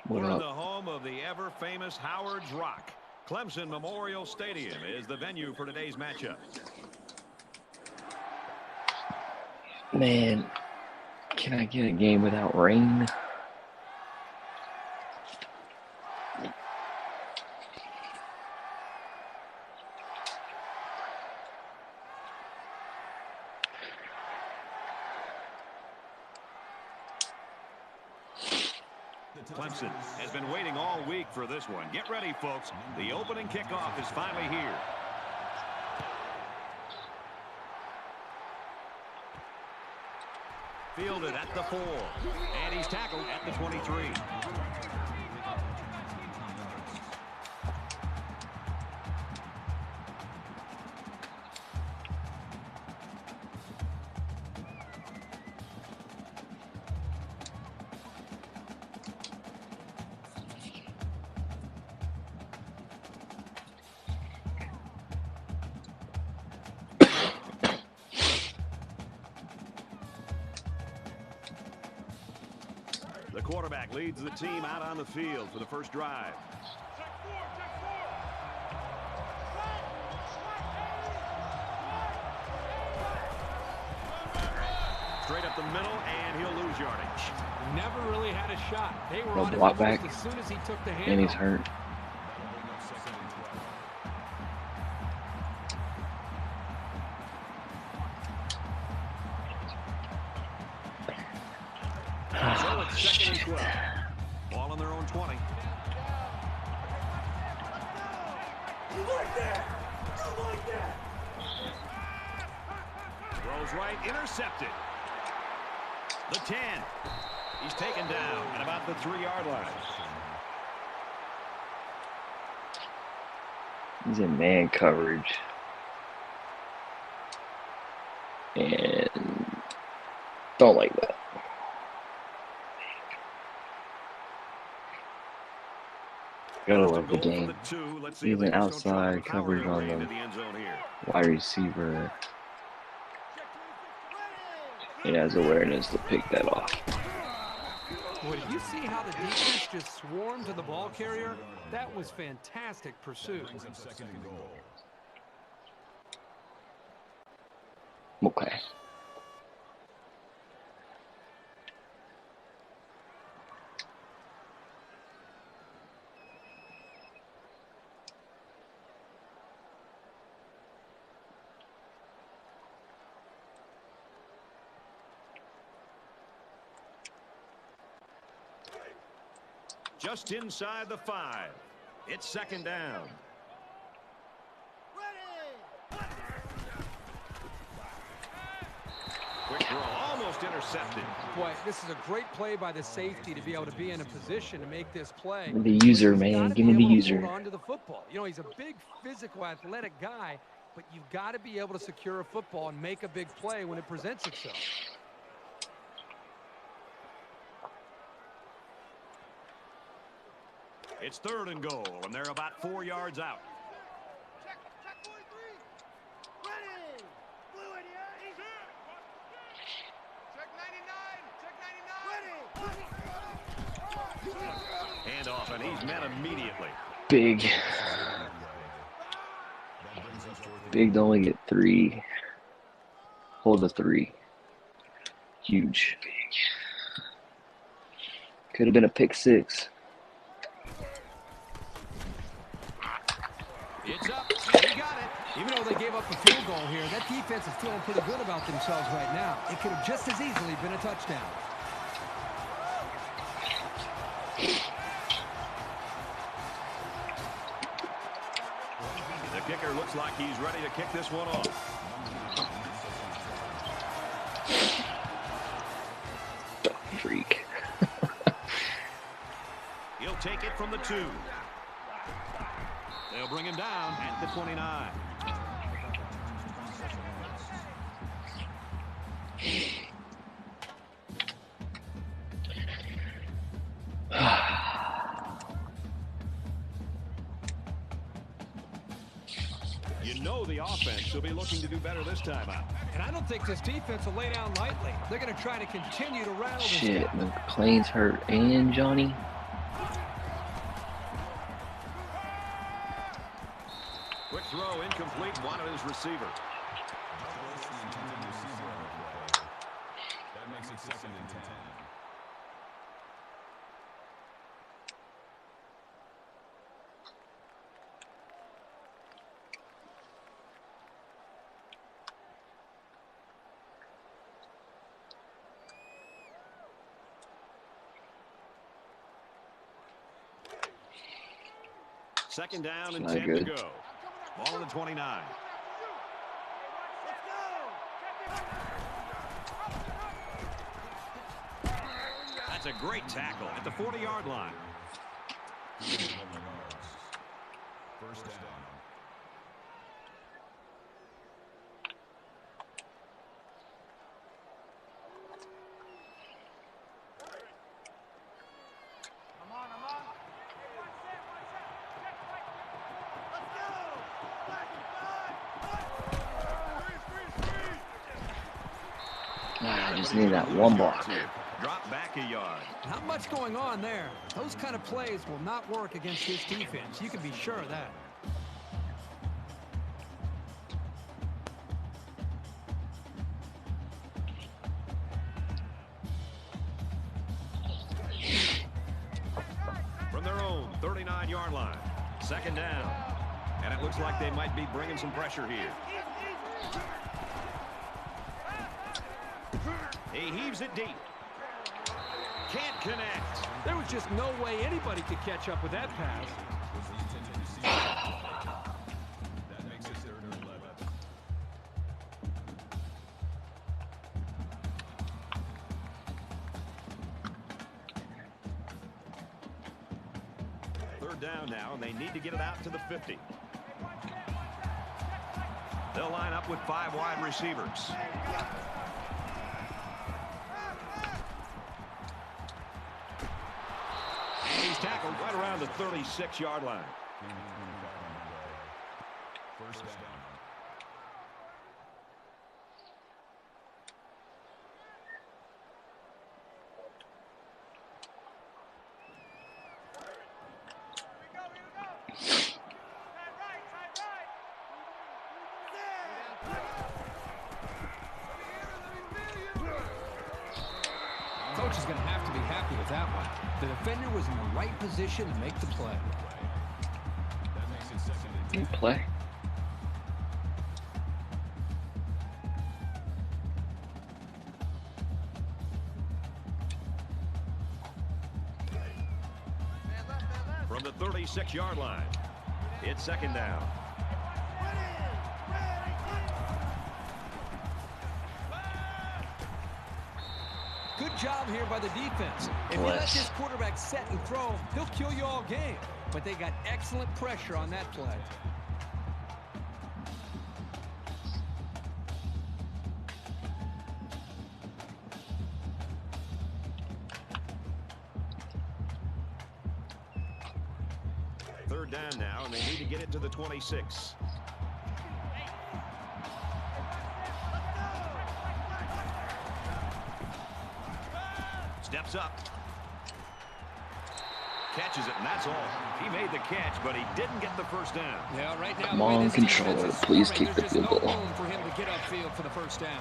What We're in up? the home of the ever-famous Howard's Rock. Clemson Memorial Stadium is the venue for today's matchup. Man, can I get a game without rain? Clemson has been waiting all week for this one. Get ready, folks. The opening kickoff is finally here. Fielded at the 4. And he's tackled at the 23. The quarterback leads the team out on the field for the first drive. Straight up the middle, and he'll lose yardage. Never really had a shot. They were No on it block almost back. as soon as he took the And he's handoff. hurt. So it's 2nd and 12. Ball on their own 20. Throws right, intercepted. The 10. He's taken down at about the 3-yard line. He's in man coverage. And don't like that. Gotta love the game. Even outside coverage on the wide receiver. It has awareness to pick that off. Boy, did you see how the defense just swarmed to the ball carrier? That was fantastic pursuit. Okay. Just inside the 5. It's 2nd down. Quick throw, almost intercepted. Boy, this is a great play by the safety to be able to be in a position to make this play. The user, He's man. gotta Give me be the able to user. hold on to the football. You know, he's a big, physical, athletic guy, but you've got to be able to secure a football and make a big play when it presents itself. It's 3rd and goal, and they're about 4 yards out. Handoff, and he's met immediately. Big. Big to only get 3. Hold the 3. Huge. Could have been a pick 6. It's up. He got it. Even though they gave up a field goal here, that defense is feeling pretty good about themselves right now. It could have just as easily been a touchdown. The kicker looks like he's ready to kick this one off. Freak. He'll take it from the 2. They'll bring him down at the 29. You know the offense will be looking to do better this time out. And I don't think this defense will lay down lightly. They're going to try to continue to rattle this Shit, guy. McClain's hurt and Johnny. Quick throw, incomplete. Wanted his receiver. That makes it 2nd and 10. Second down and Not 10 good. to go. Ball on the 29. That's a great tackle at the 40-yard line. 1st down. I just need that one block. Drop back a yard. Not much going on there. Those kind of plays will not work against this defense. You can be sure of that. From their own 39-yard line. Second down. And it looks like they might be bringing some pressure here. He heaves it deep. Can't connect. There was just no way anybody could catch up with that pass. That makes it 3rd and 11. Third down now, and they need to get it out to the 50. They'll line up with 5 wide receivers. He's tackled right around the 36-yard line. 1st down. Coach is going to have to be happy with that one. The defender was in the right position to make the play. That makes it 2nd and 10. Good play. From the 36-yard line, it's second down. Good job here by the defense. If you let this quarterback set and throw, he'll kill you all game. But they got excellent pressure on that play. Third down now, and they need to get it to the 26. Steps up. Catches it, and that's all. He made the catch, but he didn't get the first down. Yeah, right now, Come on, controller. Please kick the field goal. There's no room for him to get upfield for the first down.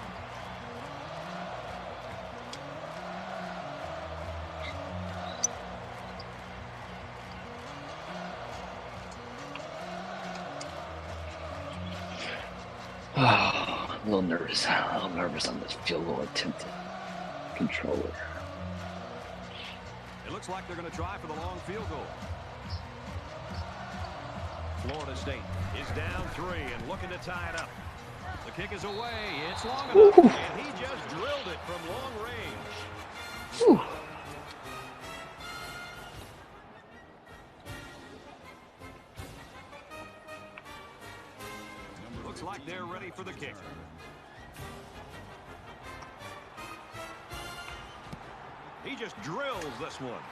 A little nervous. A little nervous on this field goal attempt. Controller. It looks like they're going to try for the long field goal. Florida State is down 3 and looking to tie it up. The kick is away. It's long enough, and he just drilled it from long range. Whew. Looks like they're ready for the kick. He just drills this one.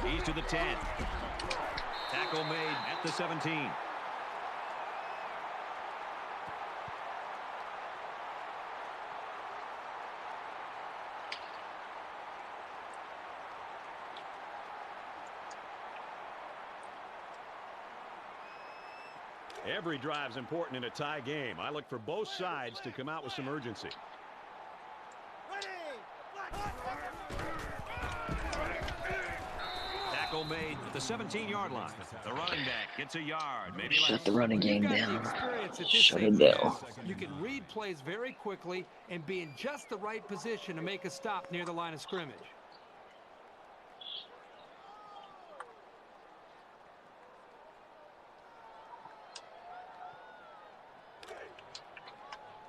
He's to the 10. Tackle made at the 17. Every drive's important in a tie game. I look for both sides to come out with some urgency. Tackle made at the 17-yard line. The running back gets a yard, maybe less. Shut the running game You've got the down. experience at this Shut age it now. down. You can read plays very quickly and be in just the right position to make a stop near the line of scrimmage.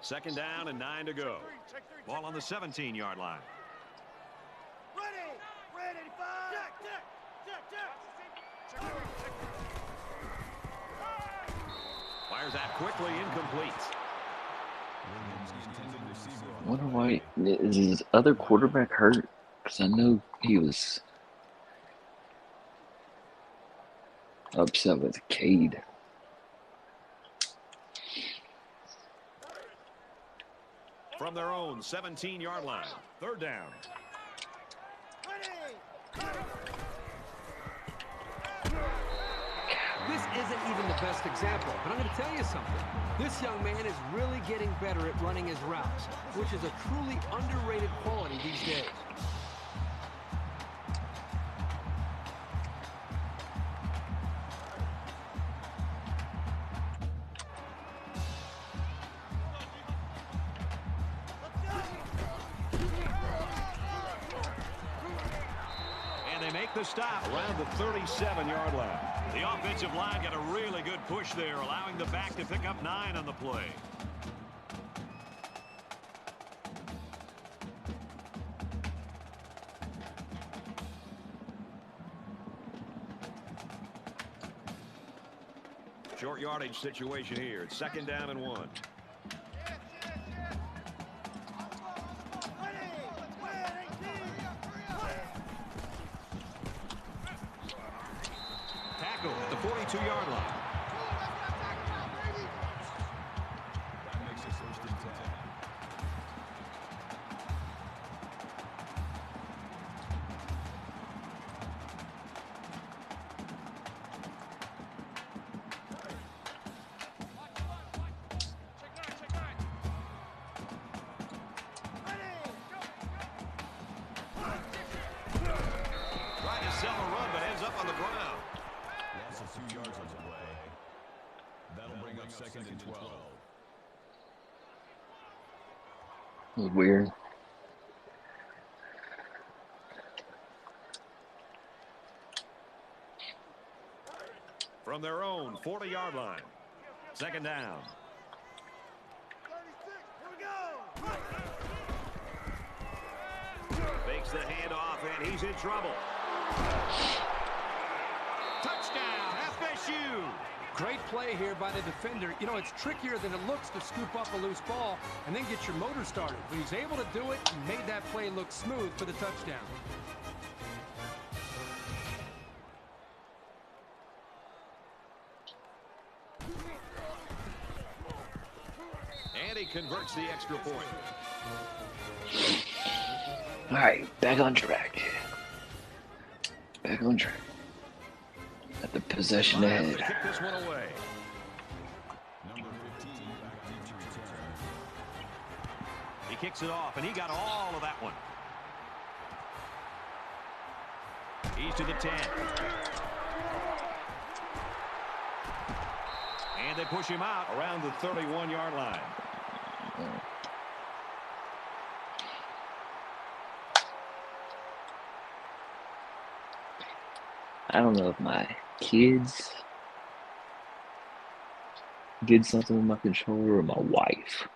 Second down and 9 to go. Ball on the 17-yard line. Fires that quickly, incomplete. I wonder why is his other quarterback hurt? Because I know he was upset with Cade. From their own 17-yard line. Third down. This isn't even the best example, but I'm going to tell you something. This young man is really getting better at running his routes, which is a truly underrated quality these days. And they make the stop around the 37-yard line. The offensive line got a really good push there, allowing the back to pick up 9 on the play. Short yardage situation here. It's second down and 1. Tackle at the 42-yard line. That makes it first and 10. Trying to sell a run, but ends up on the ground. Loss of 2 yards on the play. That'll bring up second and 12. It was weird. From their own 40-yard line. Second down. Fakes the handoff, and he's in trouble. Touchdown, FSU. Great play here by the defender. You know, it's trickier than it looks to scoop up a loose ball and then get your motor started. But he's able to do it and made that play look smooth for the touchdown. And he converts the extra point. All right, back on track. Back on track. At the possession Miles ahead. to kick this one away. Number 15 back deep to return. He kicks it off, and he got all of that one. He's to the 10. And they push him out around the 31-yard line. I don't know if my kids did something with my controller or my wife.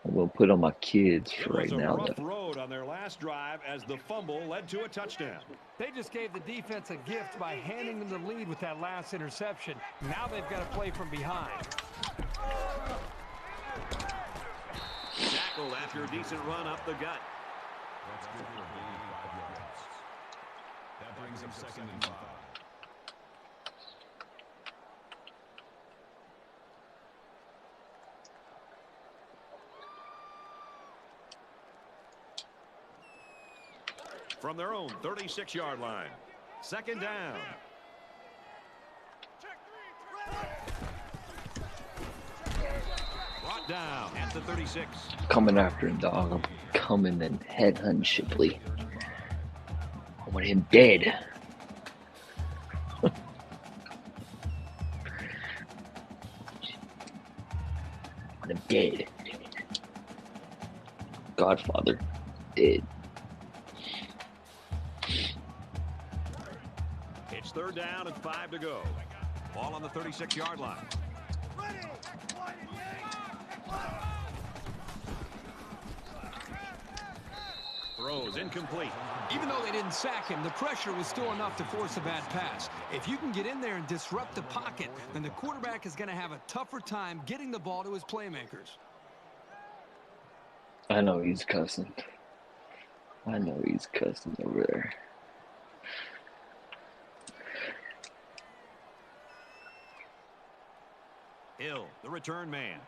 I'm going to put on my kids It for was right a now. rough Though. road on their last drive as the fumble led to a touchdown. They just gave the defense a gift by handing them the lead with that last interception. Now they've got to play from behind. Tackled after a decent run up the gut. That's good for a gain of 5 yards. That brings up second and 5. From their own 36-yard line. Second down. down at the 36. Coming after him, dog. I'm coming and headhunting Shipley. I want him dead. I want him dead. Godfather. Dead. It's third down and 5 to go. Ball on the 36-yard line. Throws incomplete. Even though they didn't sack him, the pressure was still enough to force a bad pass. If you can get in there and disrupt the pocket, then the quarterback is going to have a tougher time getting the ball to his playmakers. I know he's cussing. I know he's cussing over there. Hill, the return man.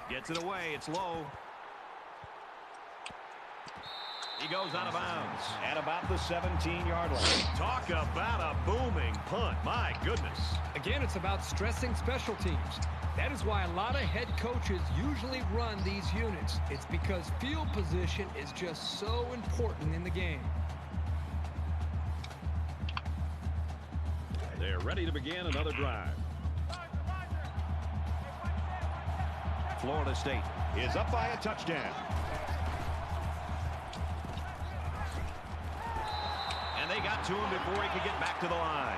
Gets it away. It's low. He goes out of bounds at about the 17-yard line. Talk about a booming punt. My goodness. Again, it's about stressing special teams. That is why a lot of head coaches usually run these units. It's because field position is just so important in the game. They're ready to begin another drive. Florida State is up by a touchdown. And they got to him before he could get back to the line.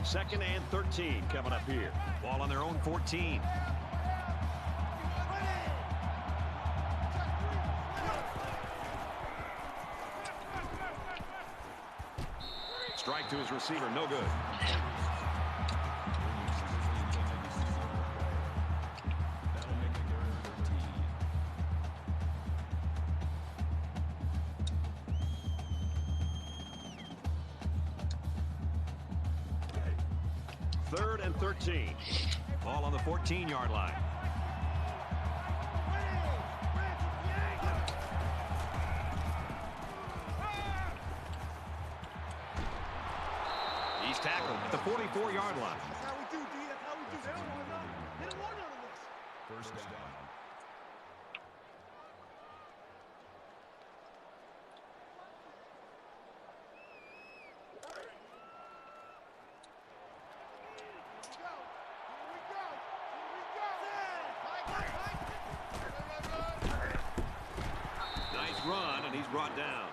Second and 13 coming up here. Ball on their own 14. Strike to his receiver, no good. Third and 13. Ball on the 14-yard line. He's tackled at the 44-yard line. That's how we do, D. That's how we do. They don't want none. They don't want none of this. First down. Nice run, and he's brought down.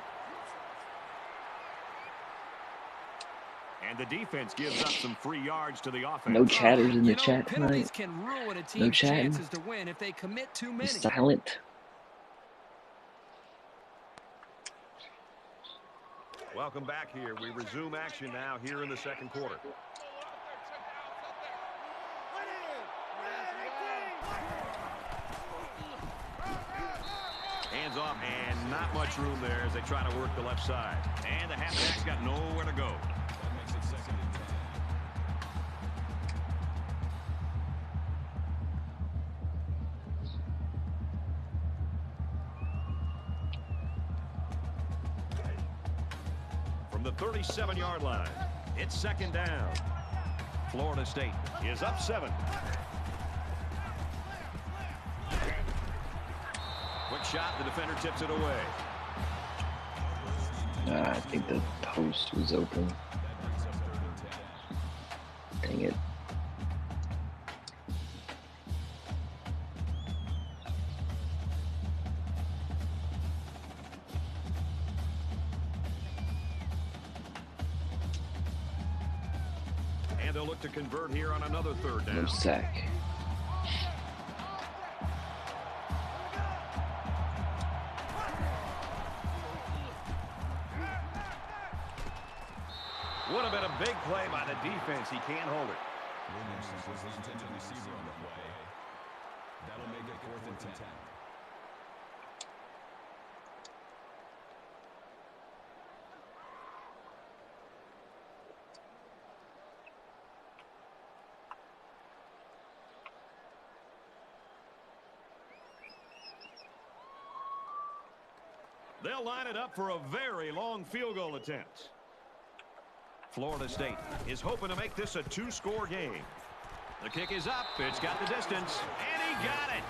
And the defense gives up some free yards to the offense. No chatters in the You know, chat penalties tonight. can ruin a No team's chatting. chances to win if they commit too many. Silent. Welcome back here. We resume action now here in the second quarter. Hands off, and not much room there as they try to work the left side. And the halfback's got nowhere to go. That makes it second and 10. From the 37-yard line, it's second down. Florida State is up 7. Quick shot, the defender tips it away. I think the post was open. Dang it. And they'll look to convert here on another third down. No sack. Would have been a big play by the defense. He can't hold it. Williams was the intended receiver on the play. That'll make it 4th and 10. They'll line it up for a very long field goal attempt. Florida State is hoping to make this a two-score game. The kick is up. It's got the distance, and he got it.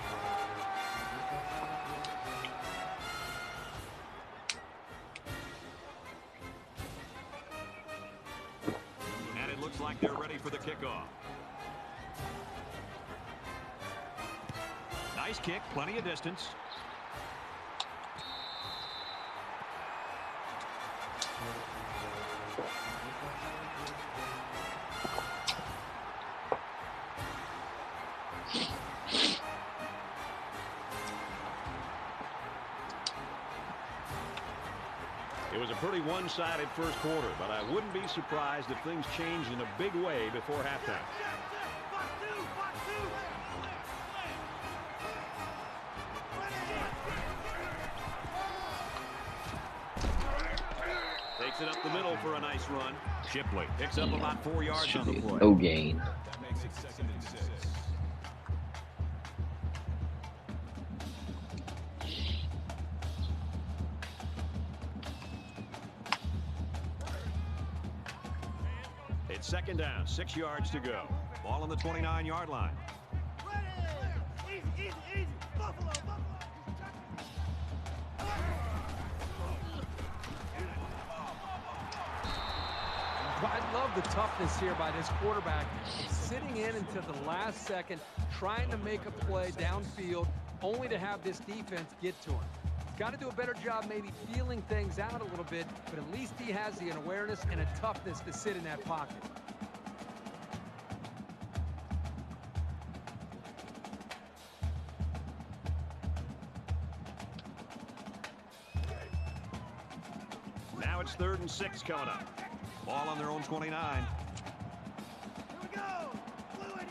And it looks like they're ready for the kickoff. Nice kick, plenty of distance. It was a pretty one-sided first quarter, but I wouldn't be surprised if things changed in a big way before halftime. Takes it up the middle for a nice run. Shipley picks up about 4 yards on the play. No gain. That makes it 2nd and 6. It's 2nd down, 6 yards to go. Ball on the 29-yard line. Easy. Buffalo. I love the toughness here by this quarterback. Sitting in until the last second, trying to make a play downfield, only to have this defense get to him. He's got to do a better job maybe feeling things out a little bit, but at least he has the awareness and a toughness to sit in that pocket. Now it's 3rd and 6 coming up. Ball on their own 29. Here we go. Blue 88.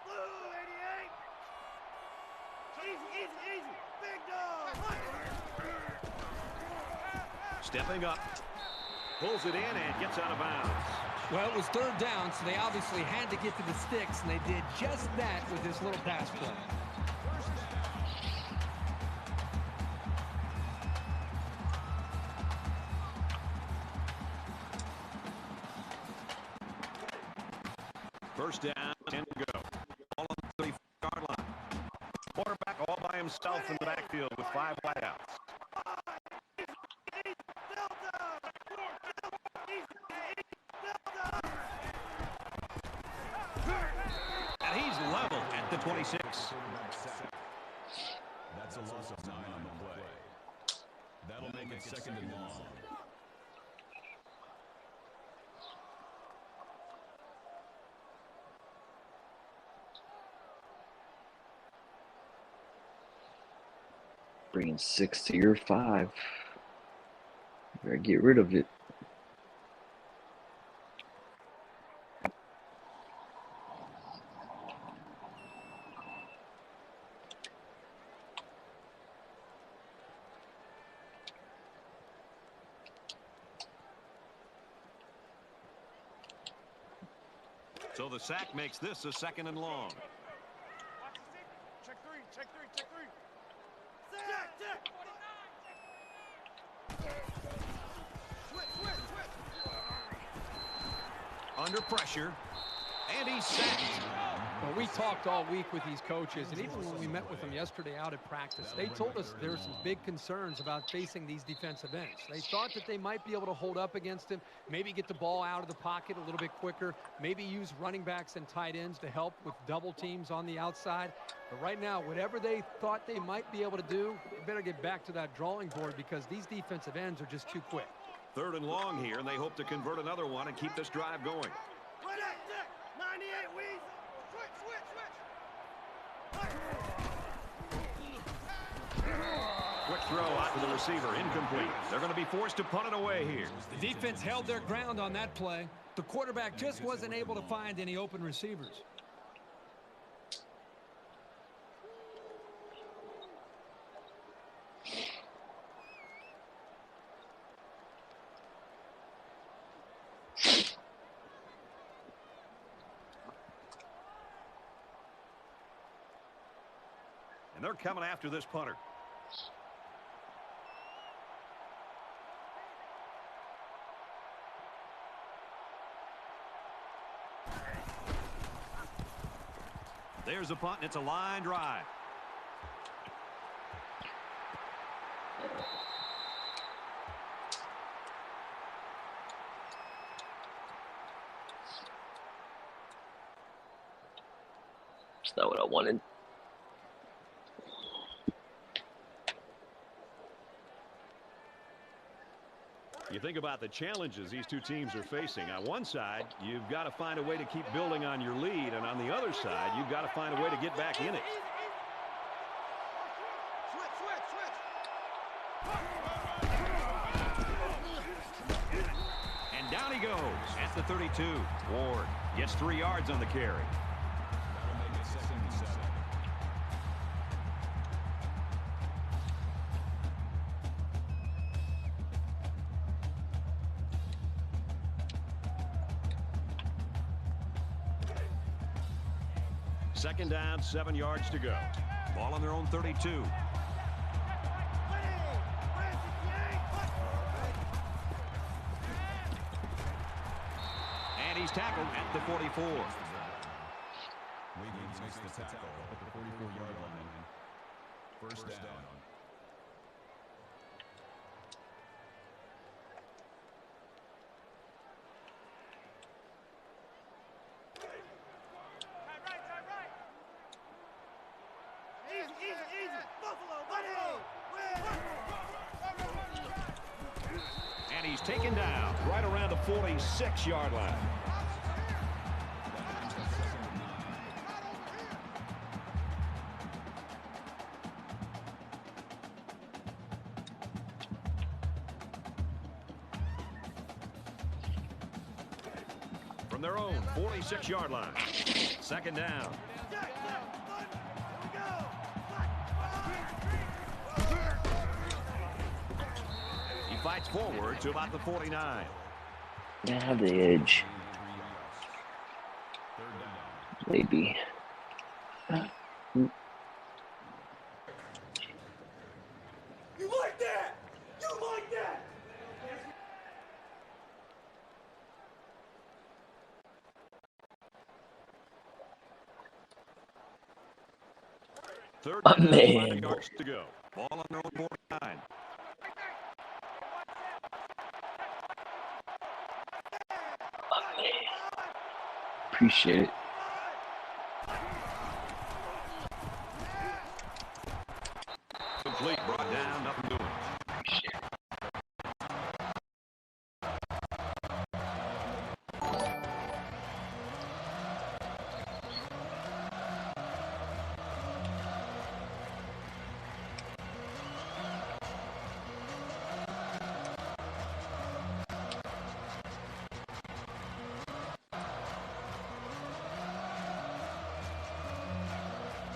Blue 88. Easy. Big dog. Stepping up. Pulls it in and gets out of bounds. Well, it was 3rd down, so they obviously had to get to the sticks, and they did just that with this little pass play. First down, 10 to go. Ball on the 35-yard line. Quarterback all by himself in the backfield with 5 wideouts. And he's level at the 26. That's a loss of 9 on the play. That'll make it 2nd and long. Bringing 6 to your 5. Better get rid of it. So the sack makes this a 2nd and long. Check three. Check. Under pressure, and he's sacked. Well, we talked all week with these coaches, and even when we met with them yesterday out at practice, they told us there were some big concerns about facing these defensive ends. They thought that they might be able to hold up against him, maybe get the ball out of the pocket a little bit quicker, maybe use running backs and tight ends to help with double teams on the outside. But right now, whatever they thought they might be able to do, they better get back to that drawing board because these defensive ends are just too quick. 3rd and long here, and they hope to convert another one and keep this drive going. Right at Dick. 98 Weezy. Switch. Quick throw out to the receiver, incomplete. They're going to be forced to punt it away here. The defense held their ground on that play. The quarterback just wasn't able to find any open receivers. And they're coming after this punter. There's a punt, and it's a line drive. That's not what I wanted. You think about the challenges these two teams are facing. On one side, you've got to find a way to keep building on your lead, and on the other side, you've got to find a way to get back in it. And down he goes at the 32. Ward gets 3 yards on the carry. That'll make it 2nd and 7. Second down, 7 yards to go. Ball on their own 32. And he's tackled at the 44. Wiggins makes the tackle at the 44-yard line. First down. Easy. Buffalo. And he's taken down right around the 46-yard line. From their own 46-yard line. Second down. He fights forward to about the 49. I have the edge. Maybe. You like that? You like that? Third Oh, down, man. 5 yards to go. Ball on their own 49. Appreciate it. Complete, brought down, nothing doing. Appreciate it.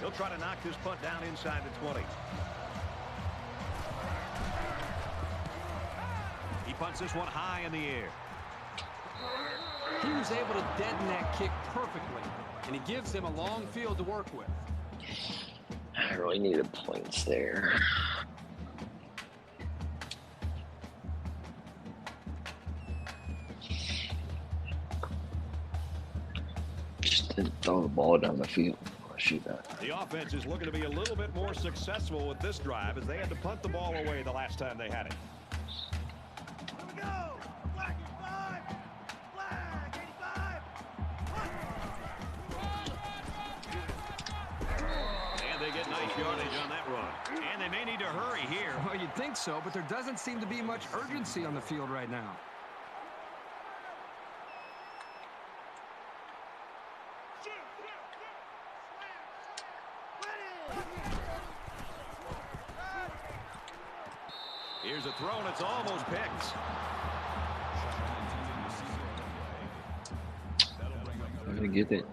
He'll try to knock this punt down inside the 20. He punts this one high in the air. He was able to deaden that kick perfectly, and he gives them a long field to work with. I really needed points there. Just didn't throw the ball down the field. Shoot that. The offense is looking to be a little bit more successful with this drive as they had to punt the ball away the last time they had it. Here we go. Black 5. Black 85. And they get nice yardage on that run. And they may need to hurry here. Well, you'd think so, but there doesn't seem to be much urgency on the field right now. Here's a throw, and it's almost picked. I'm gonna get it.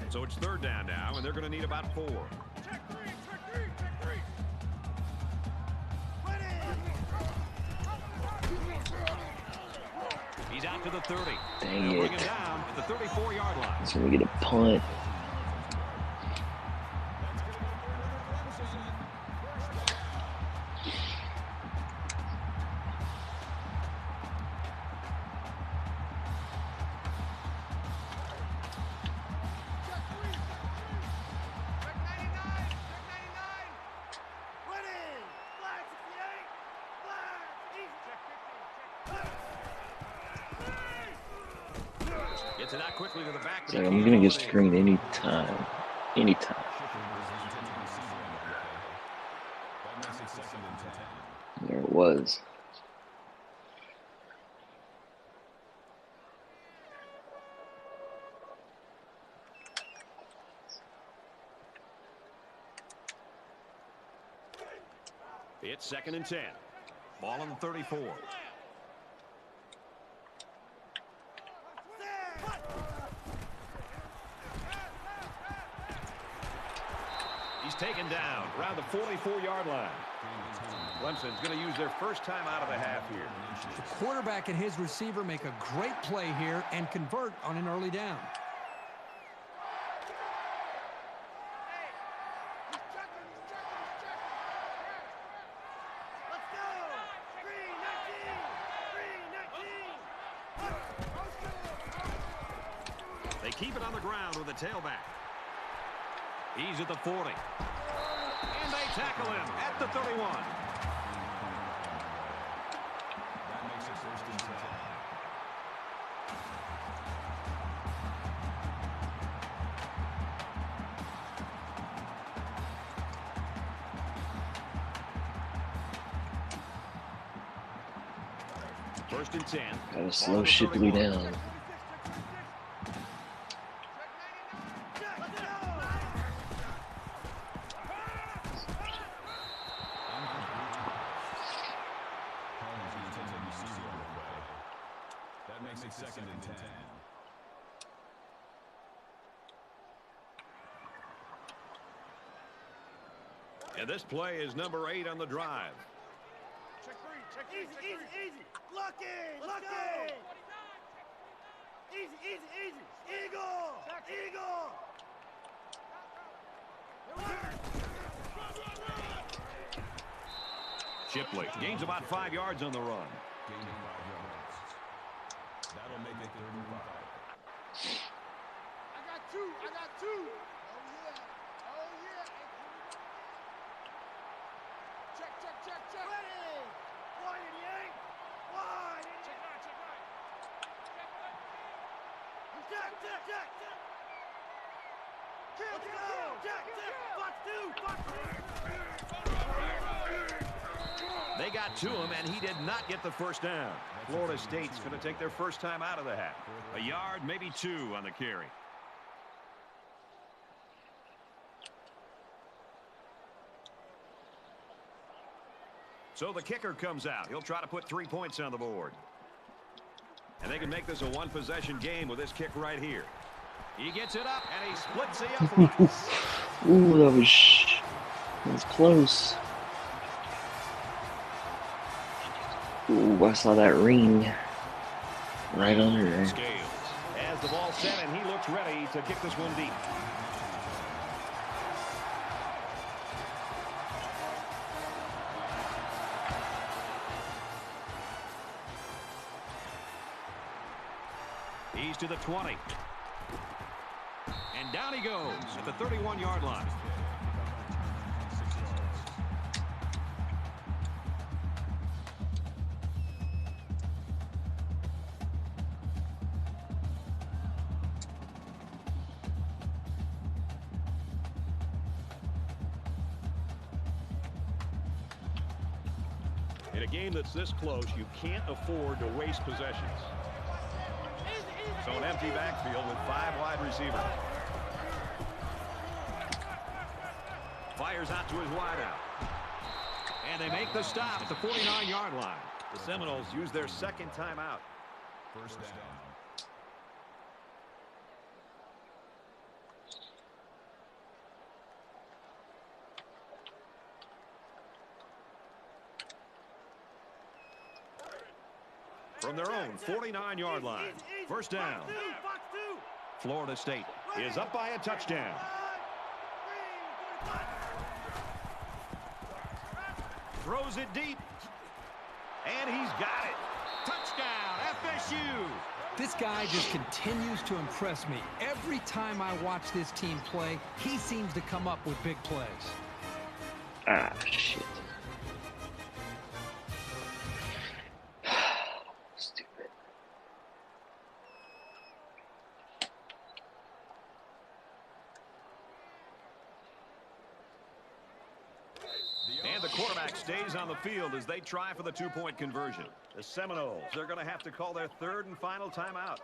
So it's third down now, and they're going to need about 4. Check three. He's out to the 30. Dang They'll bring it. him down at the 34-yard line. So we get a punt. Gets it out quickly to the back. It's like I'm gonna get screened anytime. Anytime. That makes it second and 10. There it was. It's second and 10. Ball on the 34. He's taken down around the 44-yard line. Clemson's going to use their first time out of the half here. The quarterback and his receiver make a great play here and convert on an early down. They keep it on the ground with the tailback. He's at the 40. And they tackle him at the 31. That makes it first and 10. First and 10. Gotta slow Shipley down. That makes it second and 10. And this play is number 8 on the drive. Easy, easy, easy. Lock in, lock in. Easy, easy, easy. Eagle, eagle. Shipley gains about 5 yards on the run. Gain of 5 yards. That'll make it 35. I got two. Oh, yeah. Oh, yeah. Check. Ready. 188. Check. Let's go. Check. Box two. They got to him, and he did not get the first down. Florida State's going to take their first time out of the half. A yard, maybe 2 on the carry. So the kicker comes out. He'll try to put 3 points on the board. And they can make this a one-possession game with this kick right here. He gets it up, and he splits the uprights. Ooh, that was close. Ooh, I saw that ring right under there. Scales has the ball set, and he looks ready to kick this one deep. He's to the 20. And down he goes at the 31-yard line. In a game that's this close, you can't afford to waste possessions. So an empty backfield with 5 wide receivers. Fires out to his wideout. And they make the stop at the 49-yard line. The Seminoles use their second timeout. First down. From their own 49-yard line. First down. Florida State is up by a touchdown. Throws it deep. And he's got it. Touchdown, FSU. This guy just continues to impress me. Every time I watch this team play, he seems to come up with big plays. Ah, shit. Stupid. quarterback stays on the field as they try for the two-point conversion. The Seminoles, they're going to have to call their third and final timeout.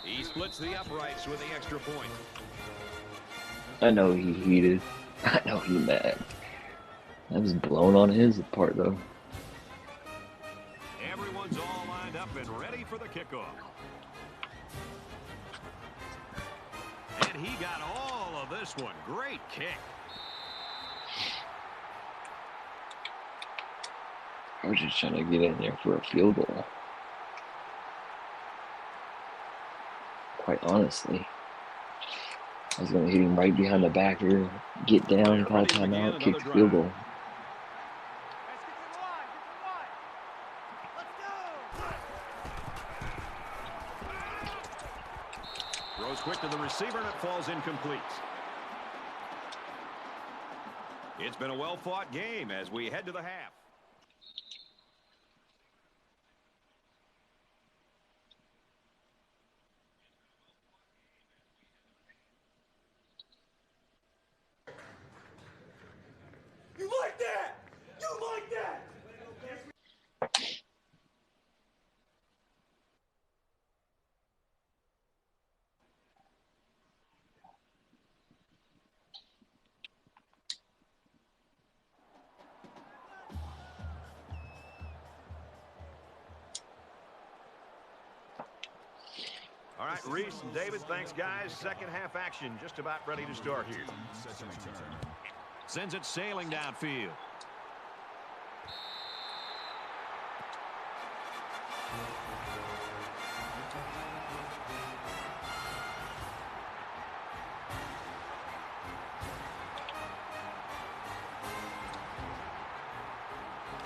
He splits the uprights with the extra point. I know he heated. I know he mad. I was blown on his part though. Everyone's all lined up and ready for the kickoff. And he got all of this one. Great kick. I was just trying to get in there for a field goal. Quite honestly. I was going to hit him right behind the backer, get down, call timeout, kick the field goal. Throws quick to the receiver and it falls incomplete. It's been a well-fought game as we head to the half. You like that? You like that? All right, Reese and David, thanks, guys. Second half action just about ready to start here. Sends it sailing downfield.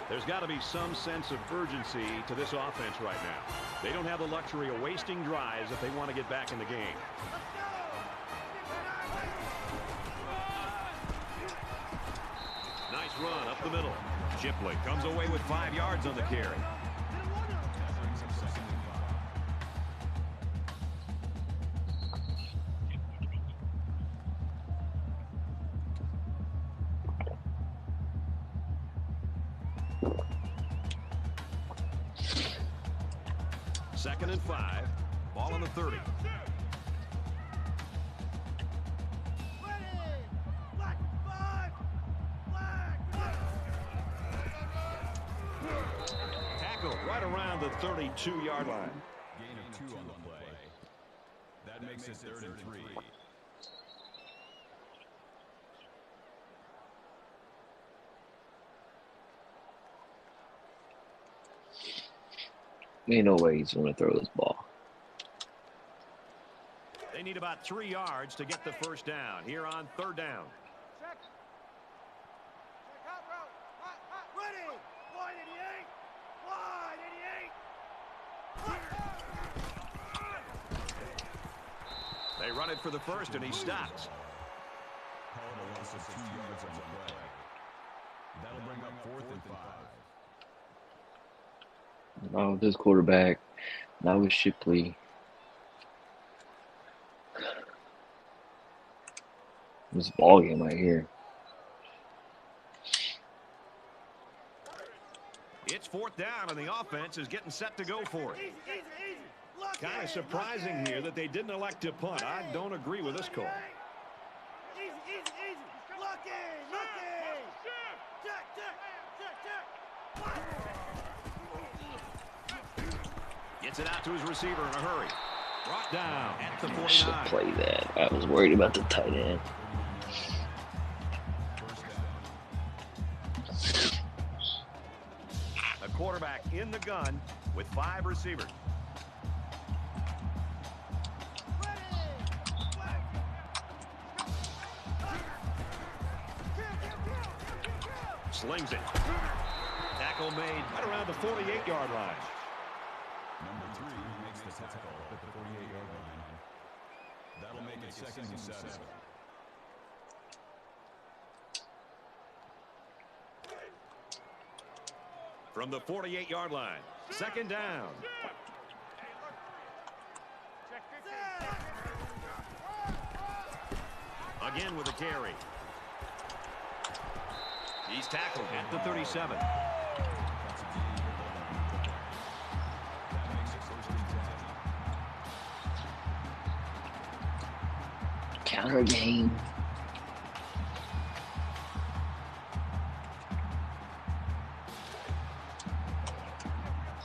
There's got to be some sense of urgency to this offense right now. They don't have the luxury of wasting drives if they want to get back in the game. Nice run up the middle. Shipley comes away with 5 yards on the carry. Second and 5. Ball on the 30. Tackle right around the 32-yard line. Gain of 2 on the play. That makes it 3rd and 3. Ain't no way he's going to throw this ball. They need about 3 yards to get the first down here on 3rd down. Check. Check out route. Ready. 188. 188. They run it for the first, and he stops. Call it a loss of 2 yards on the play. That'll bring up 4th and 5. Now with this quarterback, now with Shipley. This ball game right here. It's 4th down, and the offense is getting set to go for it. Easy. Kind of surprising here that they didn't elect to punt. I don't agree with this call. Easy. Looking. Check. Gets it out to his receiver in a hurry. Brought down at the I should 49. play that. I was worried about the tight end. A quarterback in the gun with 5 receivers. Slings it. Tackle made right around the 48-yard line. Number 3 makes the tackle at the 48-yard line. That'll make it 2nd and 7. From the 48-yard line. Second down. Again with a carry. He's tackled at the 37. Counter game.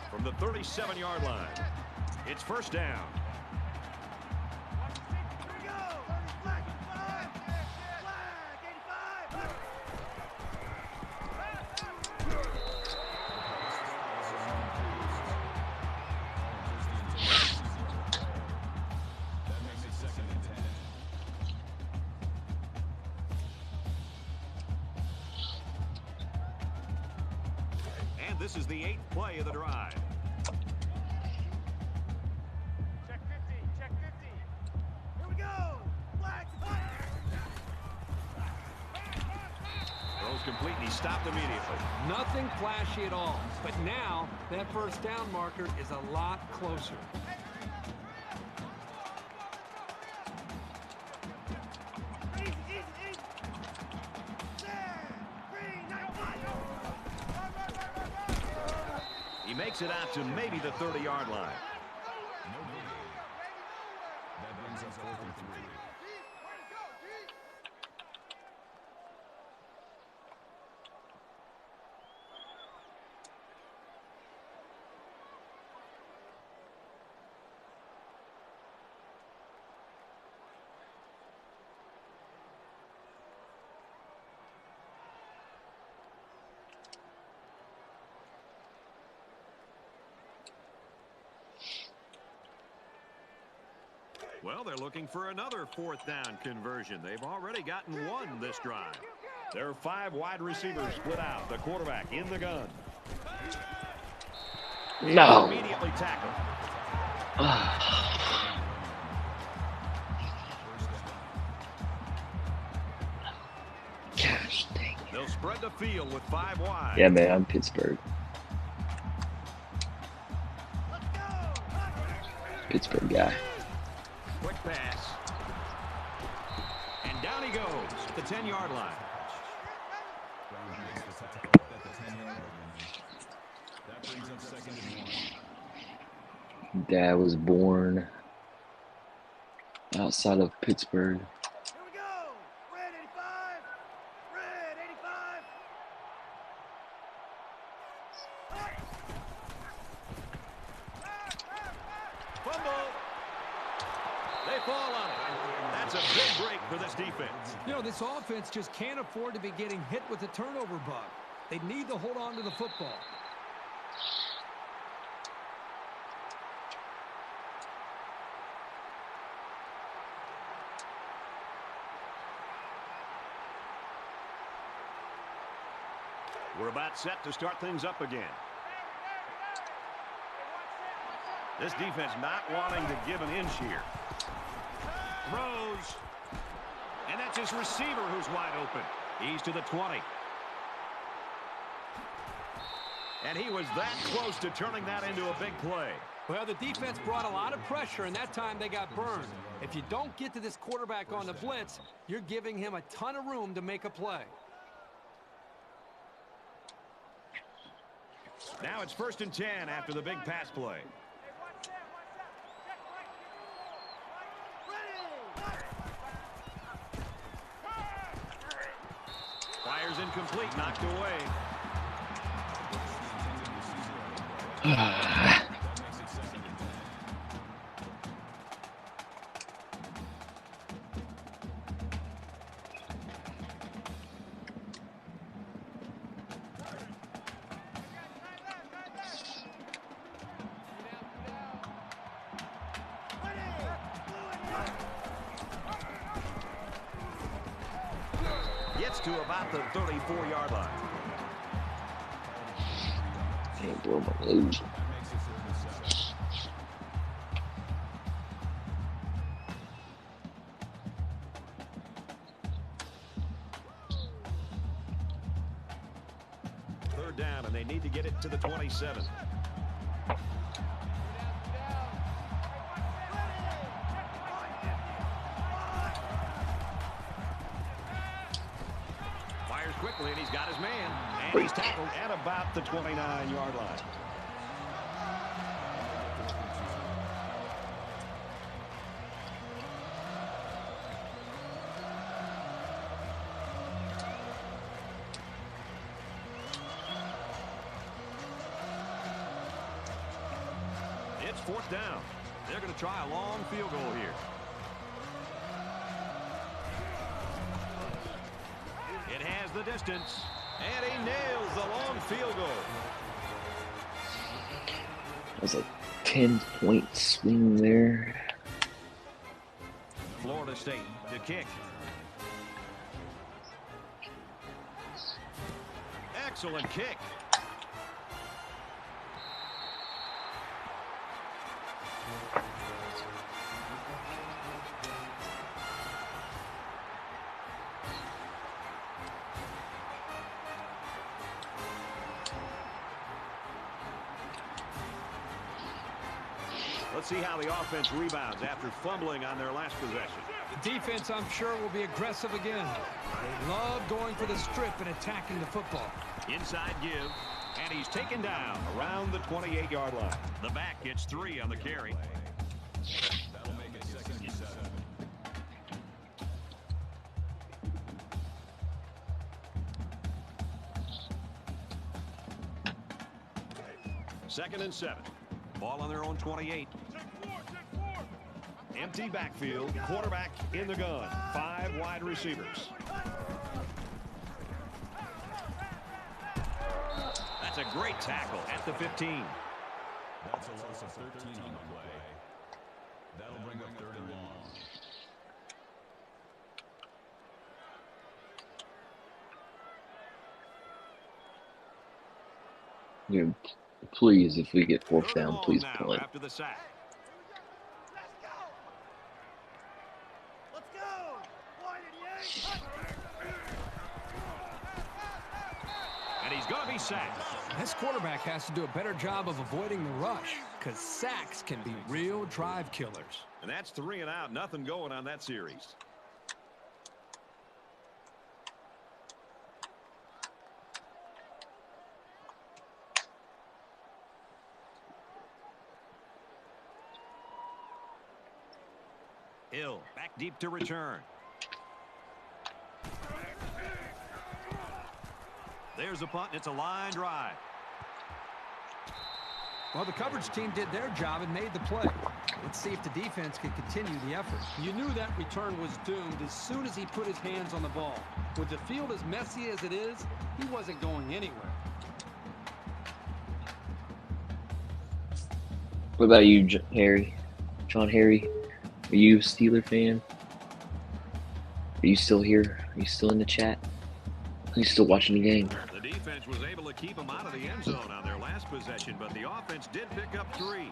From the 37-yard line. It's first down. Here we go. Flag 85. That makes it second and 10. And this is the 8th play of the drive. Check 50. Check 50. Here we go. Flag. Throws complete and he stopped immediately. Nothing flashy at all. But now that first down marker is a lot closer. Easy, easy, easy. There. 3-9-5. He makes it out to maybe the 30-yard line. No gain. That brings up 4th and 3. Well, they're looking for another 4th down conversion. They've already gotten one this drive. There are 5 wide receivers split out. The quarterback in the gun. No. Immediately tackled. Gosh dang. They'll spread the field with 5 wide. Yeah, man, I'm Pittsburgh. Let's go. Pittsburgh guy. Quick pass. And down he goes at the 10-yard line. Brown makes the tackle at the 10-yard line. That brings up second and 1. Dad was born outside of Pittsburgh. Here we go. Red 85. Red 85. Fumble. They fall on it. That's a big break for this defense. You know, this offense just can't afford to be getting hit with the turnover bug. They need to hold on to the football. We're about set to start things up again. This defense not wanting to give an inch here. Throws. And that's his receiver who's wide open. He's to the 20. And he was that close to turning that into a big play. Well, the defense brought a lot of pressure, and that time they got burned. If you don't get to this quarterback on the blitz, you're giving him a ton of room to make a play. Now it's 1st and 10 after the big pass play. Fires incomplete, knocked away. Gets to about the 34-yard line. Can't blow my load. third down, and they need to get it to the 27. Fires quickly, and he's got his man. And he's tackled at about the 29-yard line. It's fourth down. They're going to try a long field goal here. It has the distance, and he nails the long field goal. That was a 10-point swing there. Florida State to kick. Excellent kick. Let's see how the offense rebounds after fumbling on their last possession. The defense, I'm sure, will be aggressive again. They love going for the strip and attacking the football. Inside give, and he's taken down around the 28-yard line. The back gets 3 on the carry. That'll make it 2nd and 7. Second and 7. Ball on their own 28. Empty backfield. Quarterback in the gun. 5 wide receivers. That's a great tackle at the 15. That's a loss of 13 on the play. That'll bring up 3rd and long. You know, please, if we get fourth 3rd and down, long please now punt. after the sack. Let's go! 188! And he's going to be sacked. This quarterback has to do a better job of avoiding the rush, because sacks can be real drive killers. And that's 3 and out. Nothing going on that series. Hill back deep to return. There's a punt, and it's a line drive. Well, the coverage team did their job and made the play. Let's see if the defense can continue the effort. You knew that return was doomed as soon as he put his hands on the ball. With the field as messy as it is, he wasn't going anywhere. What about you, Harry? John Harry? Are you a Steeler fan? Are you still here? Are you still in the chat? Are you still watching the game? The defense was able to keep them out of the end zone on their last possession, but the offense did pick up 3.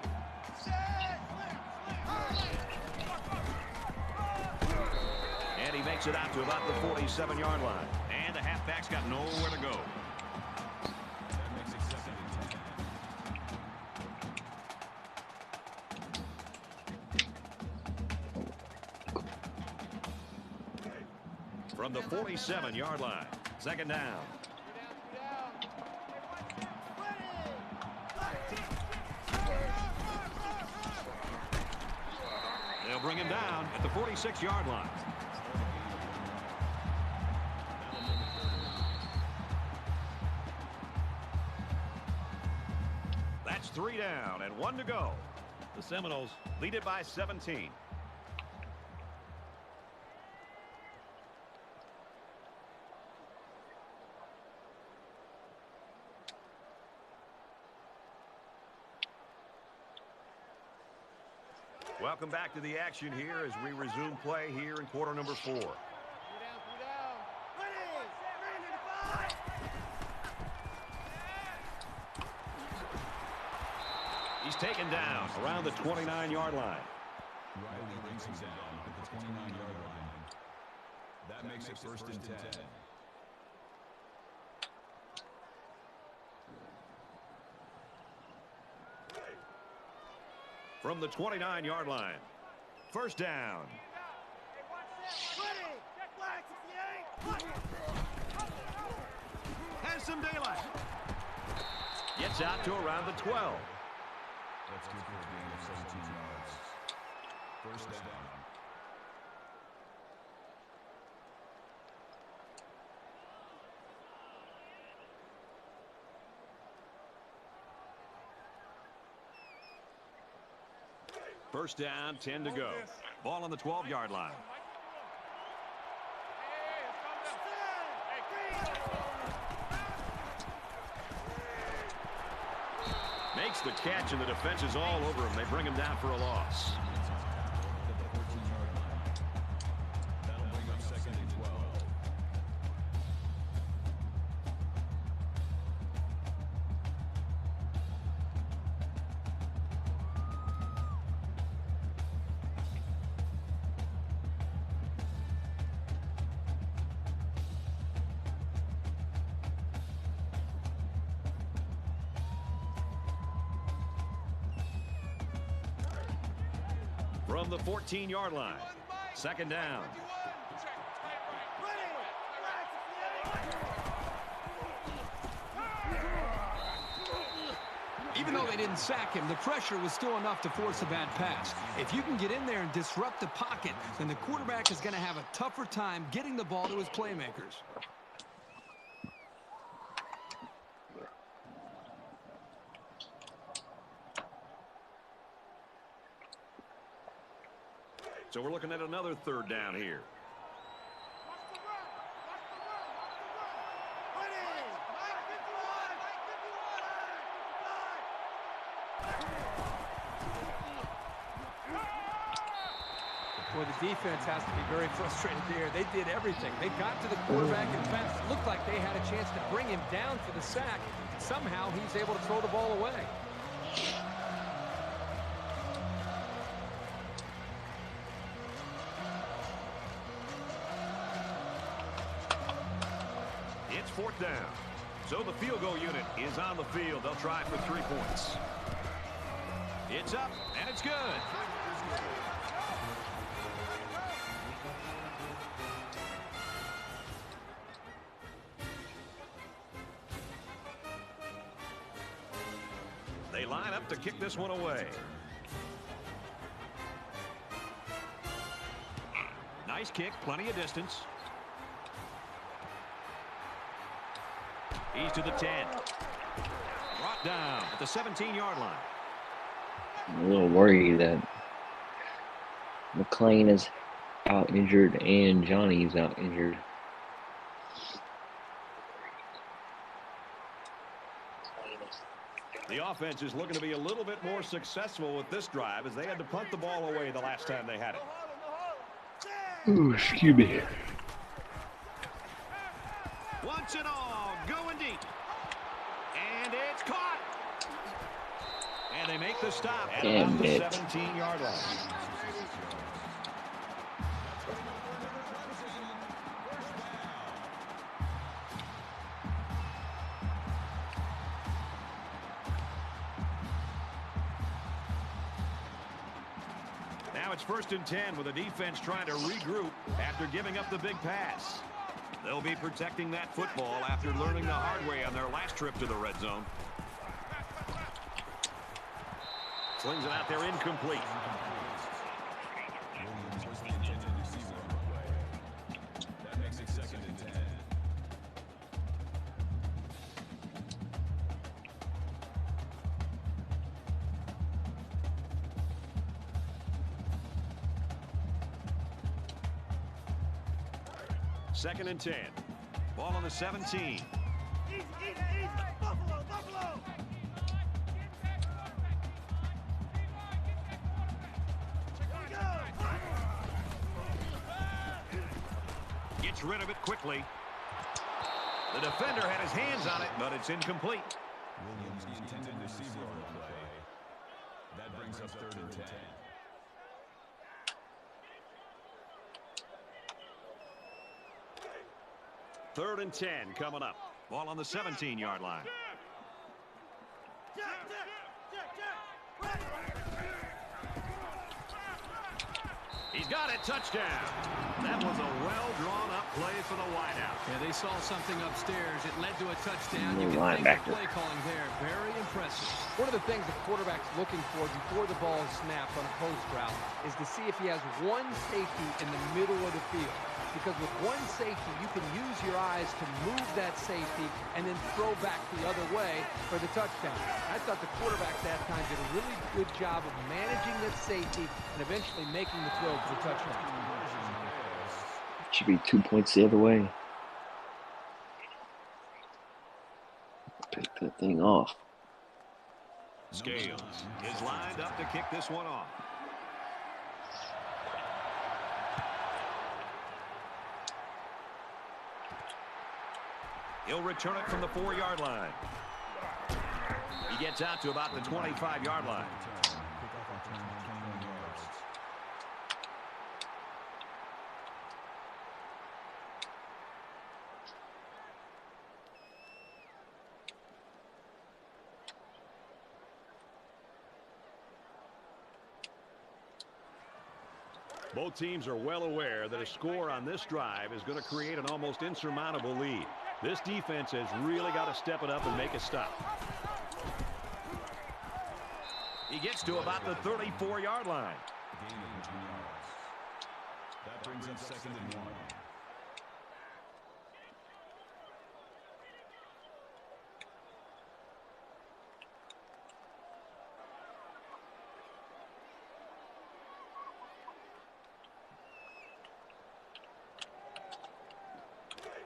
And he makes it out to about the 47-yard line. And the halfback's got nowhere to go. That makes it 2nd and 10. From the 47-yard line. 2nd down. They'll bring him down at the 46-yard line. That's 3 down and 1 to go. The Seminoles lead it by 17. Welcome back to the action here as we resume play here in quarter number 4. He's taken down around the 29-yard line. Riley brings him down at the 29-yard line. That makes it 1st and 10. From the 29-yard line. First down. Has some daylight. Gets out to around the 12. That's good for a gain of 17 yards. First down. First down, 10 to go. Ball on the 12-yard line. Makes the catch, and the defense is all over him. They bring him down for a loss. At the 14-yard line. That'll bring up second and 12. From the 14-yard line. Second down. Even though they didn't sack him, the pressure was still enough to force a bad pass. If you can get in there and disrupt the pocket, then the quarterback is going to have a tougher time getting the ball to his playmakers. So we're looking at another third down here. Well, the defense has to be very frustrated here. They did everything. They got to the quarterback. In fact, it looked like they had a chance to bring him down for the sack. Somehow he's able to throw the ball away. It's fourth down. So the field goal unit is on the field. They'll try for 3 points. It's up, and it's good. They line up to kick this one away. Nice kick, plenty of distance. He's to the 10. Brought down at the 17-yard line. I'm a little worried that McClain is out injured and Johnny's out injured. The offense is looking to be a little bit more successful with this drive as they had to punt the ball away the last time they had it. Ooh, excuse me. Wants it all, going deep. And it's caught. And they make the stop at about the 17-yard line. Now it's first and 10 with the defense trying to regroup after giving up the big pass. They'll be protecting that football after learning the hard way on their last trip to the red zone. Slings it out there incomplete. Williams was the intended receiver on the play. That makes it second and 10. Second and 10. Ball on the 17. Easy. Buffalo. Gets rid of it quickly. The defender had his hands on it, but it's incomplete. Williams, the intended receiver on the play. That brings up third and 10. Third and 10 coming up. Ball on the 17-yard line. 'em. He's got it. Touchdown. That was a well-drawn-up play for the wideout. Yeah, they saw something upstairs. It led to a touchdown. New You can thank the linebacker. play calling there. Very impressive. One of the things the quarterback's looking for before the ball is snapped on a post route is to see if he has one safety in the middle of the field. Because with one safety, you can use your eyes to move that safety and then throw back the other way for the touchdown. I thought the quarterback that time did a really good job of managing that safety and eventually making the throw for the touchdown. Should be 2 points the other way. Pick that thing off. Scales is lined up to kick this one off. He'll return it from the 4-yard line. He gets out to about the 25-yard line. Both teams are well aware that a score on this drive is going to create an almost insurmountable lead. This defense has really got to step it up and make a stop. He gets to about the 34-yard line. Gain of 9 yards. That brings up 2nd and 1.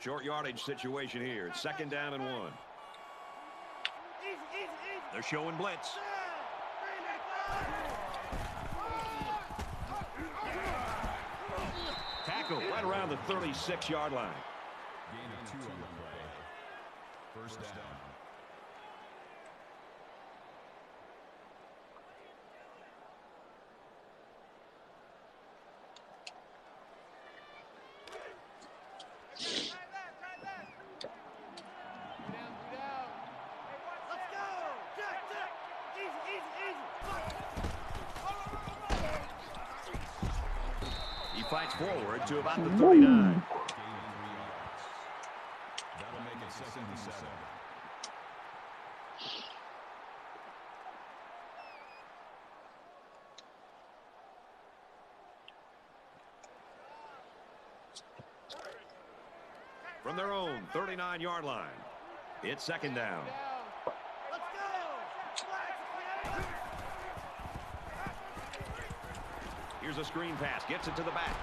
Short yardage situation here. 2nd down and 1. They're showing blitz. Tackle right around the 36-yard line. Gain of 2 on the play. 1st down. Fights forward to about the 39. Gain of 3 yards. That'll make it 2nd and 7. From their own 39-yard line, it's 2nd down. Here's a screen pass. Gets it to the back.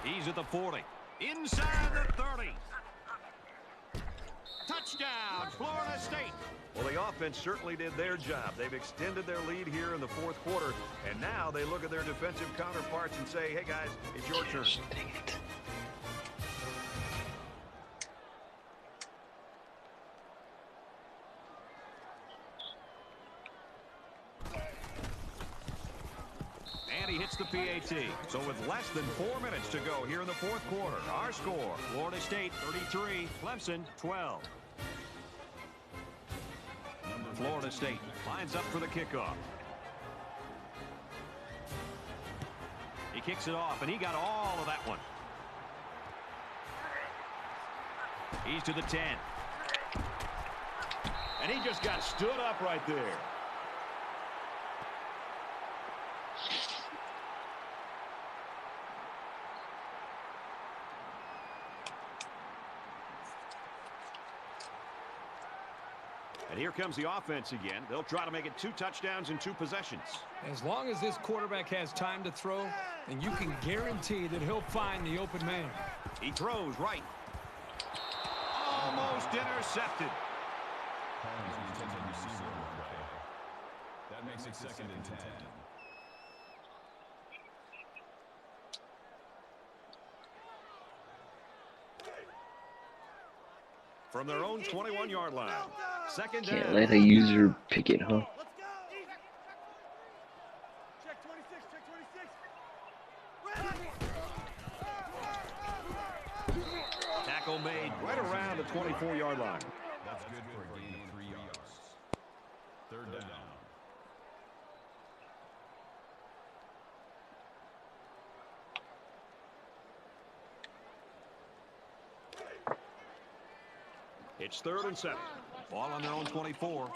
He's at the 40. Inside the 30. Touchdown, Florida State. Well, the offense certainly did their job. They've extended their lead here in the 4th quarter, and now they look at their defensive counterparts and say, hey, guys, it's your turn. Dang it. He hits the PAT. So with less than 4 minutes to go here in the 4th quarter, our score, Florida State 33, Clemson 12. Florida State lines up for the kickoff. He kicks it off, and he got all of that one. He's to the 10. And he just got stood up right there. And here comes the offense again. They'll try to make it 2 touchdowns in 2 possessions. As long as this quarterback has time to throw, then you can guarantee that he'll find the open man. He throws right. Almost intercepted. Collins was the intended receiver on the play. That makes it 2nd and 10. From their own 21-yard line. 2nd down. Can't let a user pick it, huh? Let's go. Check 26, check 26. Tackle made right around the 24-yard line. That's good for a gain of 3 yards. 3rd down. It's 3rd and 7. Ball on their own 24.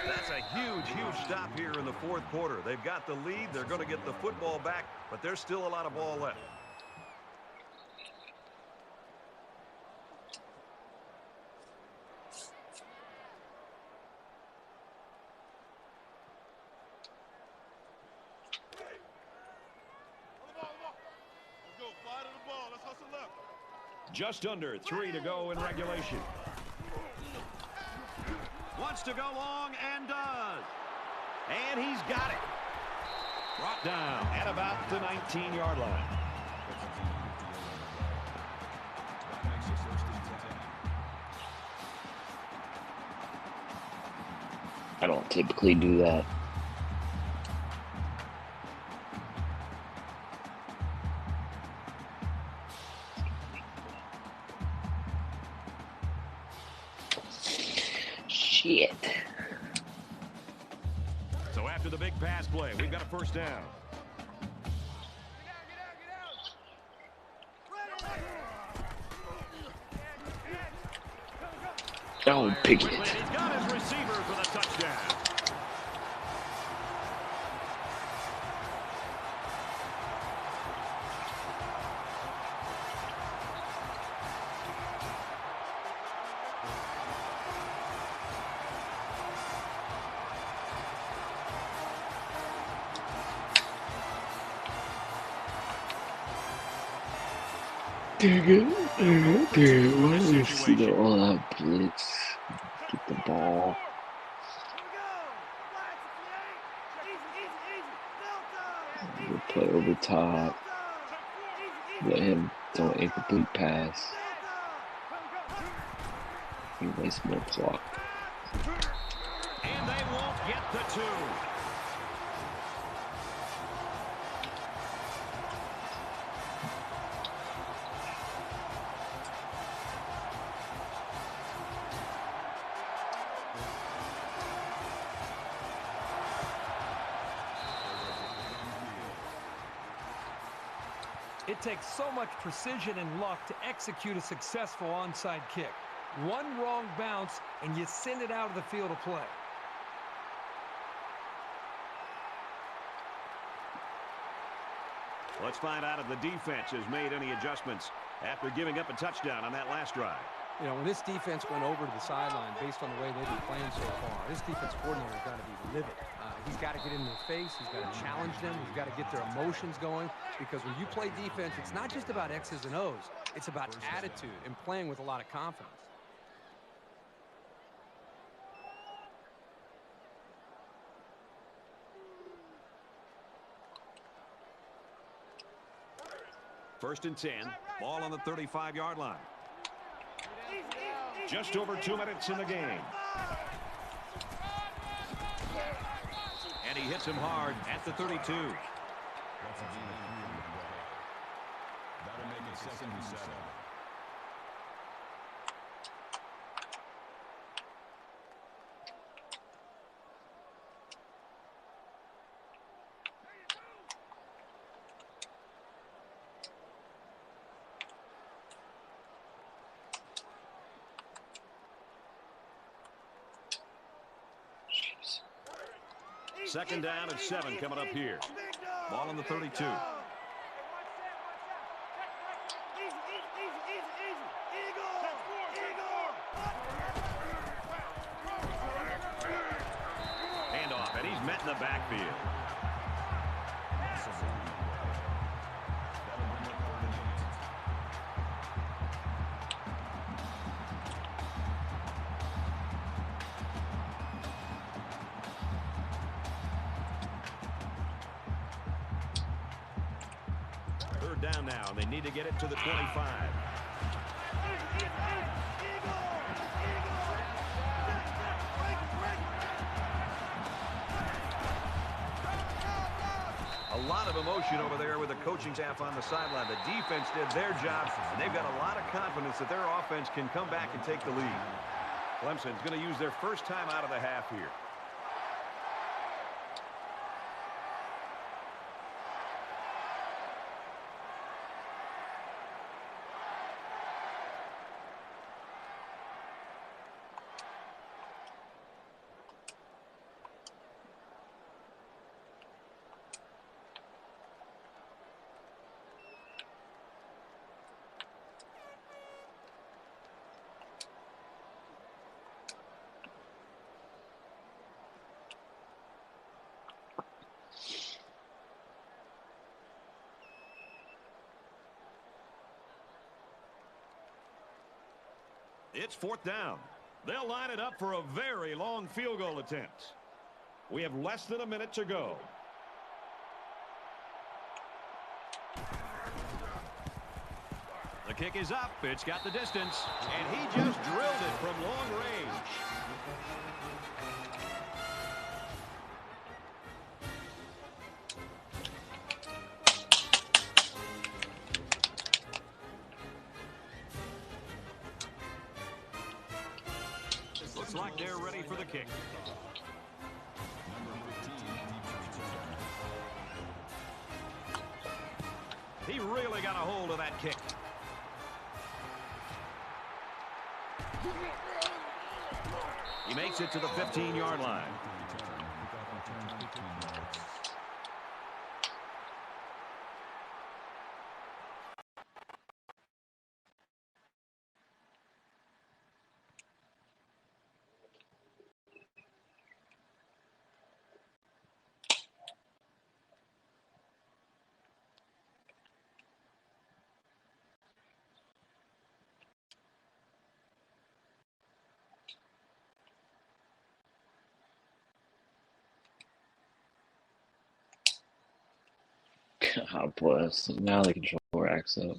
That's a huge stop here in the 4th quarter. They've got the lead. They're going to get the football back, but there's still a lot of ball left. Just under 3 to go in regulation. Wants to go long and does. And he's got it. Brought down at about the 19-yard line. I don't typically do that. Shit. So after the big pass play, we've got a 1st down. Oh, Pickett. He's got his receiver for the touchdown. Why do you see all that blitz? Get the ball. We'll play over top. Let him throw an incomplete pass. He wastes more clock. And they won't get the 2. It takes so much precision and luck to execute a successful onside kick. One wrong bounce, and you send it out of the field of play. Let's find out if the defense has made any adjustments after giving up a touchdown on that last drive. You know, when this defense went over to the sideline based on the way they've been playing so far, this defense coordinator has got to be livid. He's got to get in their face. He's got to challenge them. He's got to get their emotions going, because when you play defense, it's not just about X's and O's. It's about attitude and playing with a lot of confidence. First and 10. Ball on the 35-yard line. Just over 2 minutes in the game. And he hits him hard at the 32. That'll make it 2nd and 7. Second down and 7 coming up here. Ball on the 32. Handoff, and he's met in the backfield. Third down now, and they need to get it to the 25. A lot of emotion over there with the coaching staff on the sideline. The defense did their job, and they've got a lot of confidence that their offense can come back and take the lead. Clemson's going to use their first time out of the half here. It's 4th down. They'll line it up for a very long field goal attempt. We have less than a minute to go. The kick is up. It's got the distance. And he just drilled it from long range. Looks like they're ready for the kick. He really got a hold of that kick. He makes it to the 15-yard line. God bless. Now the control racks up.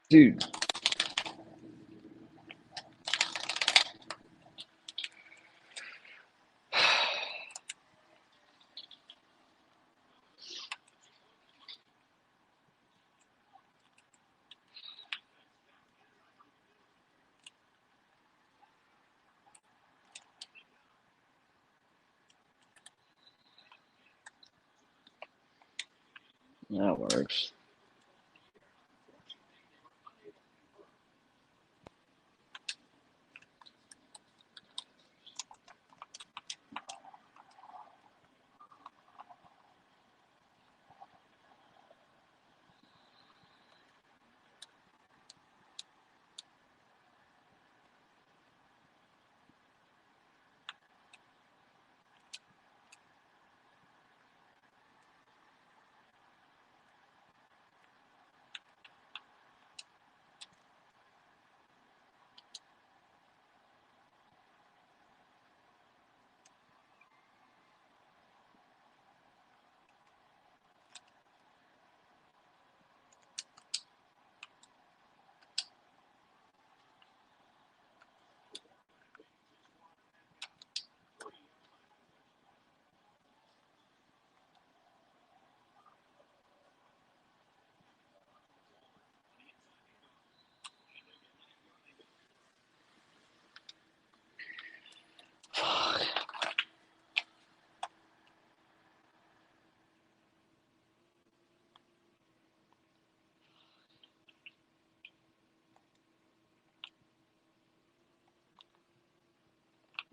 Dude. That works.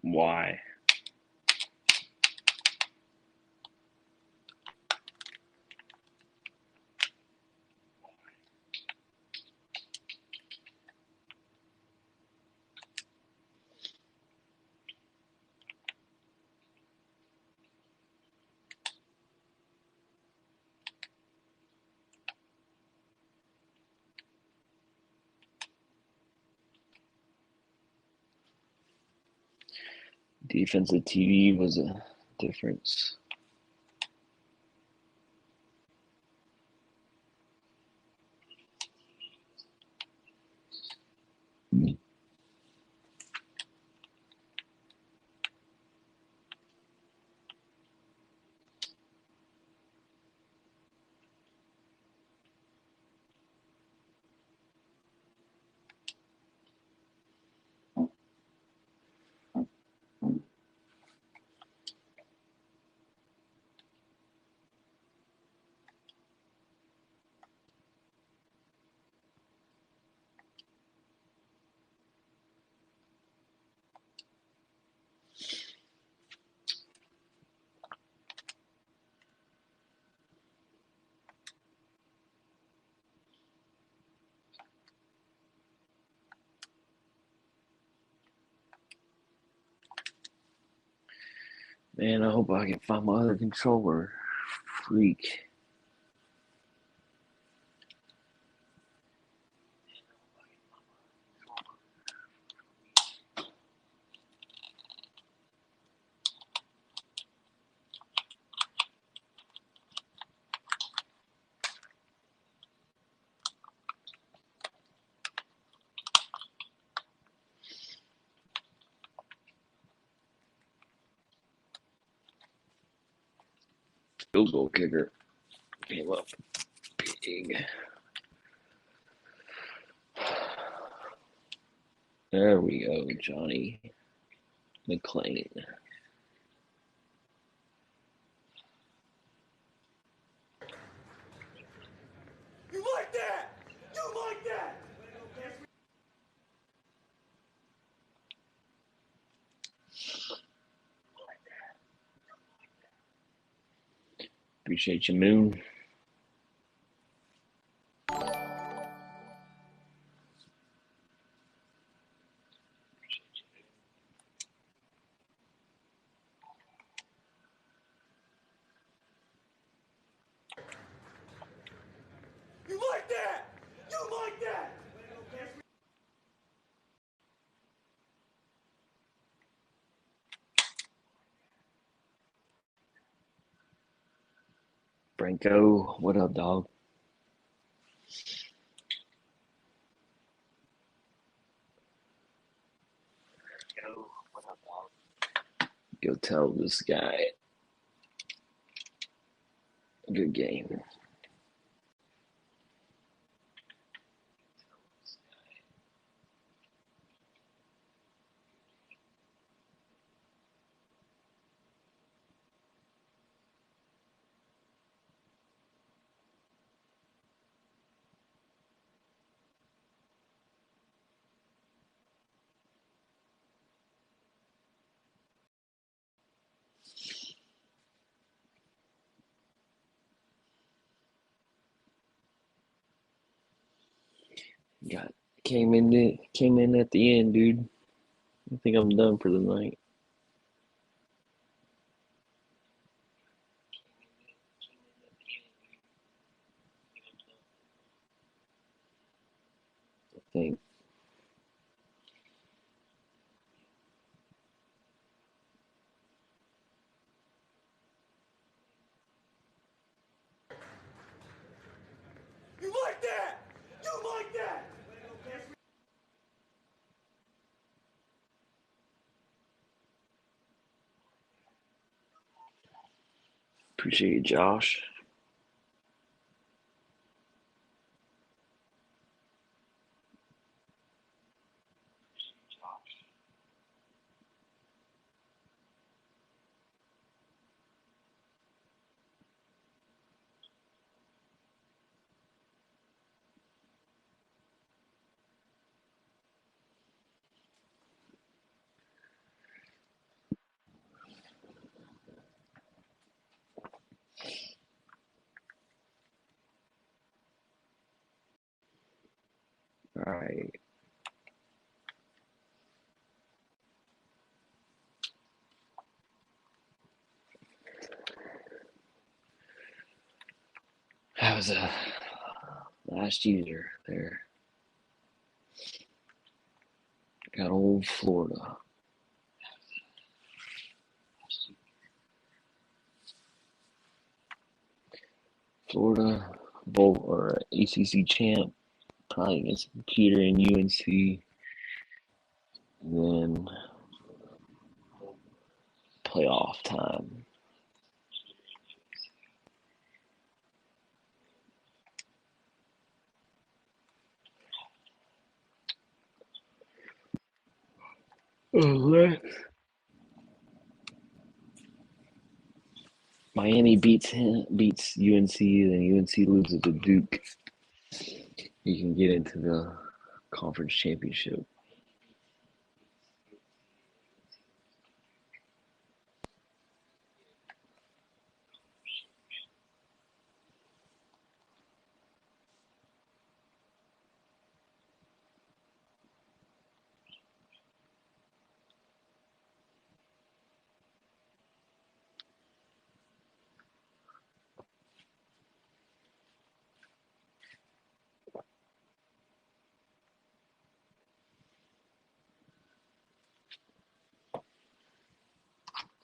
Why? Defensive TV was a difference. Man, I hope I can find my other controller. Freak. Field goal kicker came up big. There we go, Johnny McClain. You like that? You like that? Appreciate you, Moon. You like that? You like that? Branko, what up, dog? Go tell this guy. Good game. Came in at the end, dude. I think I'm done for the night. I think. You like that? You like that? Appreciate you, Josh. All right. That was a last user there. Got old Florida. Florida bowl or ACC champ, probably against Computer and UNC. And then playoff time. Miami beats UNC, then UNC loses to Duke. You can get into the conference championship.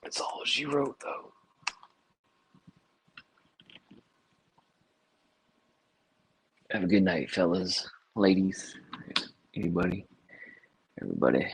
That's all she wrote, though. Have a good night, fellas, ladies, anybody, everybody.